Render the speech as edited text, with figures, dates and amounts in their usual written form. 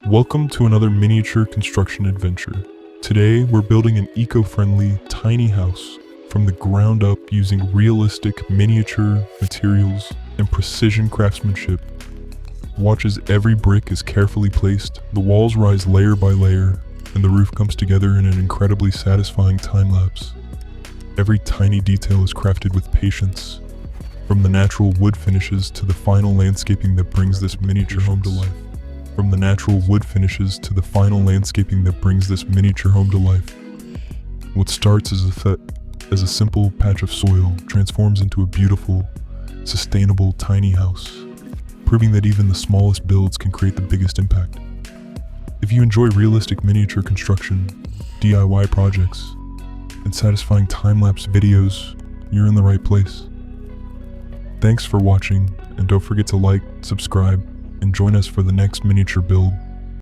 Welcome to another miniature construction adventure. Today, we're building an eco-friendly, tiny house from the ground up using realistic miniature materials and precision craftsmanship. Watch as every brick is carefully placed, the walls rise layer by layer, and the roof comes together in an incredibly satisfying time-lapse. Every tiny detail is crafted with patience, from the natural wood finishes to the final landscaping that brings this miniature home to life. From the natural wood finishes to the final landscaping that brings this miniature home to life. What starts as a simple patch of soil transforms into a beautiful, sustainable tiny house, proving that even the smallest builds can create the biggest impact. If you enjoy realistic miniature construction, DIY projects, and satisfying time-lapse videos, you're in the right place. Thanks for watching, and don't forget to like, subscribe, and join us for the next miniature build.